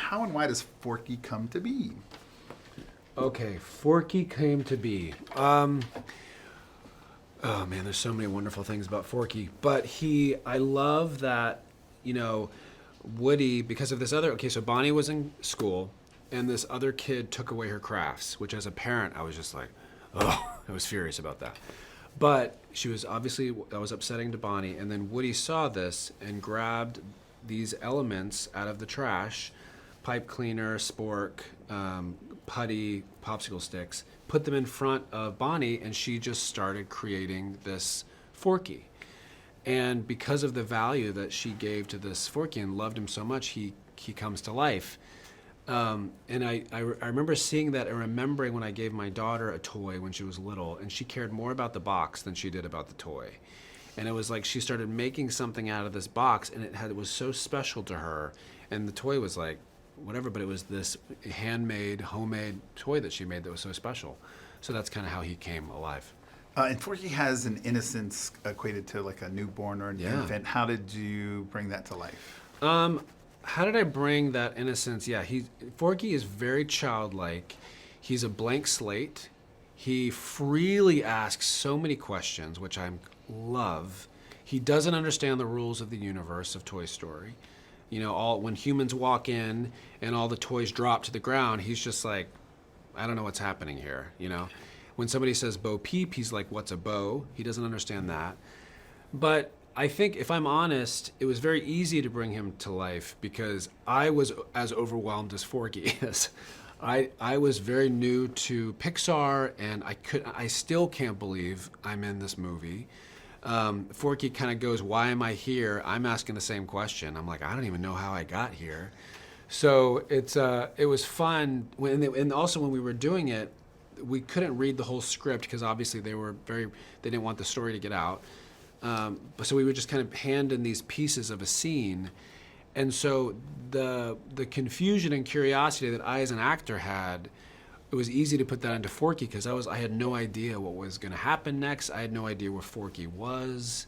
how and why does Forky come to be? Okay, Forky came to be. Oh man, there's so many wonderful things about Forky. But I love that, Woody, because of this other, okay, so Bonnie was in school and this other kid took away her crafts, which as a parent, I was just like, oh, I was furious about that. But she was obviously, that was upsetting to Bonnie. And then Woody saw this and grabbed these elements out of the trash, pipe cleaner, spork, putty, popsicle sticks, put them in front of Bonnie, and she just started creating this Forky. And because of the value that she gave to this Forky and loved him so much, he comes to life. And I remember seeing that and remembering when I gave my daughter a toy when she was little, and she cared more about the box than she did about the toy. And it was like she started making something out of this box, and it was so special to her. And the toy was like, whatever, but it was this handmade, homemade toy that she made that was so special. So that's kind of how he came alive. And Forky has an innocence equated to like a newborn or an infant. How did you bring that to life? How did I bring that innocence? Yeah, Forky is very childlike. He's a blank slate. He freely asks so many questions, which I love. He doesn't understand the rules of the universe of Toy Story. When humans walk in and all the toys drop to the ground, he's just like, I don't know what's happening here, When somebody says Bo Peep, he's like, what's a bow? He doesn't understand that. But I think, if I'm honest, it was very easy to bring him to life because I was as overwhelmed as Forky is. I was very new to Pixar, and I still can't believe I'm in this movie. Forky kind of goes, why am I here? I'm asking the same question. I'm like, I don't even know how I got here. So it was fun. And also when we were doing it, we couldn't read the whole script because obviously they didn't want the story to get out. But so we would just kind of hand in these pieces of a scene. And so the confusion and curiosity that I as an actor had, it was easy to put that into Forky because I had no idea what was going to happen next. I had no idea where Forky was.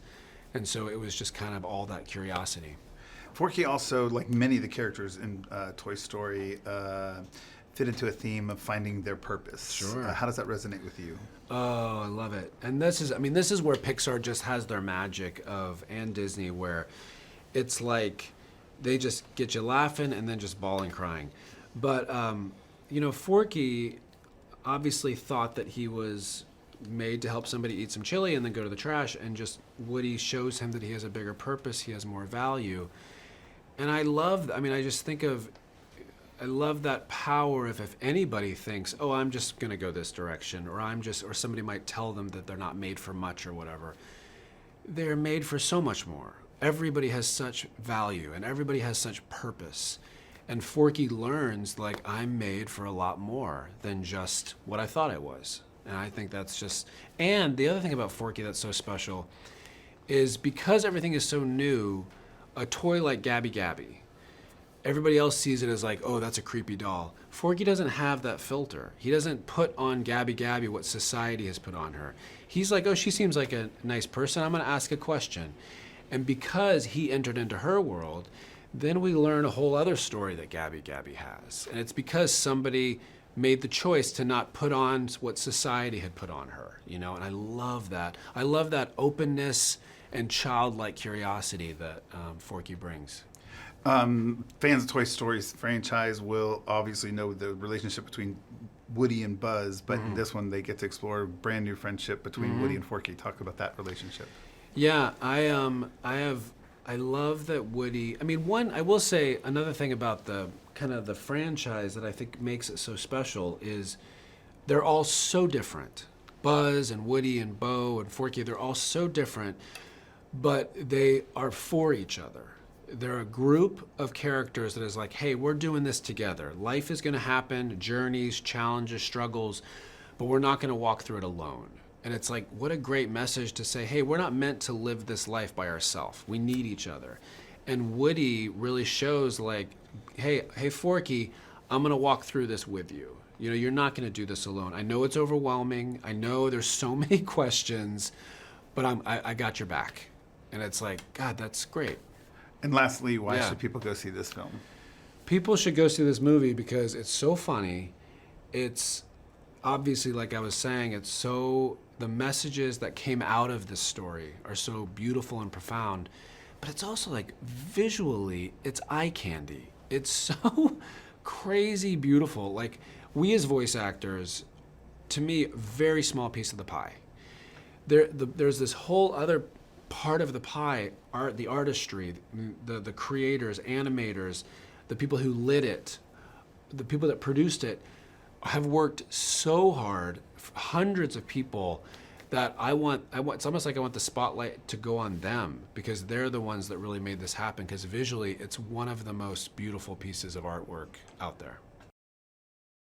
And so it was just kind of all that curiosity. Forky also, like many of the characters in Toy Story, fit into a theme of finding their purpose. Sure. How does that resonate with you? Oh, I love it. And this is where Pixar just has their magic and Disney, where it's like they just get you laughing and then just bawling crying. But, Forky obviously thought that he was made to help somebody eat some chili and then go to the trash, and just Woody shows him that he has a bigger purpose, he has more value. And I love that power if anybody thinks, oh, I'm just going to go this direction, or somebody might tell them that they're not made for much or whatever. They're made for so much more. Everybody has such value and everybody has such purpose. And Forky learns, like, I'm made for a lot more than just what I thought I was. And I think that's just, and the other thing about Forky that's so special is because everything is so new, a toy like Gabby Gabby, everybody else sees it as like, oh, that's a creepy doll. Forky doesn't have that filter. He doesn't put on Gabby Gabby what society has put on her. He's like, oh, she seems like a nice person. I'm going to ask a question. And because he entered into her world, then we learn a whole other story that Gabby Gabby has. And it's because somebody made the choice to not put on what society had put on her, and I love that. I love that openness and childlike curiosity that Forky brings. Fans of Toy Story's franchise will obviously know the relationship between Woody and Buzz, but in this one they get to explore a brand new friendship between Woody and Forky. Talk about that relationship. Yeah, I love that Woody. I will say another thing about the kind of the franchise that I think makes it so special is they're all so different. Buzz and Woody and Bo and Forky, they're all so different, but they are for each other. They're a group of characters that is like, hey, we're doing this together. Life is going to happen, journeys, challenges, struggles, but we're not going to walk through it alone. And it's like, what a great message to say, hey, we're not meant to live this life by ourselves. We need each other. And Woody really shows like, hey, Forky, I'm going to walk through this with you. You're not going to do this alone. I know it's overwhelming. I know there's so many questions, but I got your back. And it's like, God, that's great. And lastly, why should people go see this film? People should go see this movie because it's so funny. It's obviously, like I was saying, the messages that came out of this story are so beautiful and profound, but it's also like visually, it's eye candy. It's so crazy beautiful. Like, we as voice actors, to me, very small piece of the pie. There's this whole other part of the pie, the artistry, the creators, animators, the people who lit it, the people that produced it, have worked so hard, hundreds of people, that it's almost like I want the spotlight to go on them, because they're the ones that really made this happen, because visually it's one of the most beautiful pieces of artwork out there.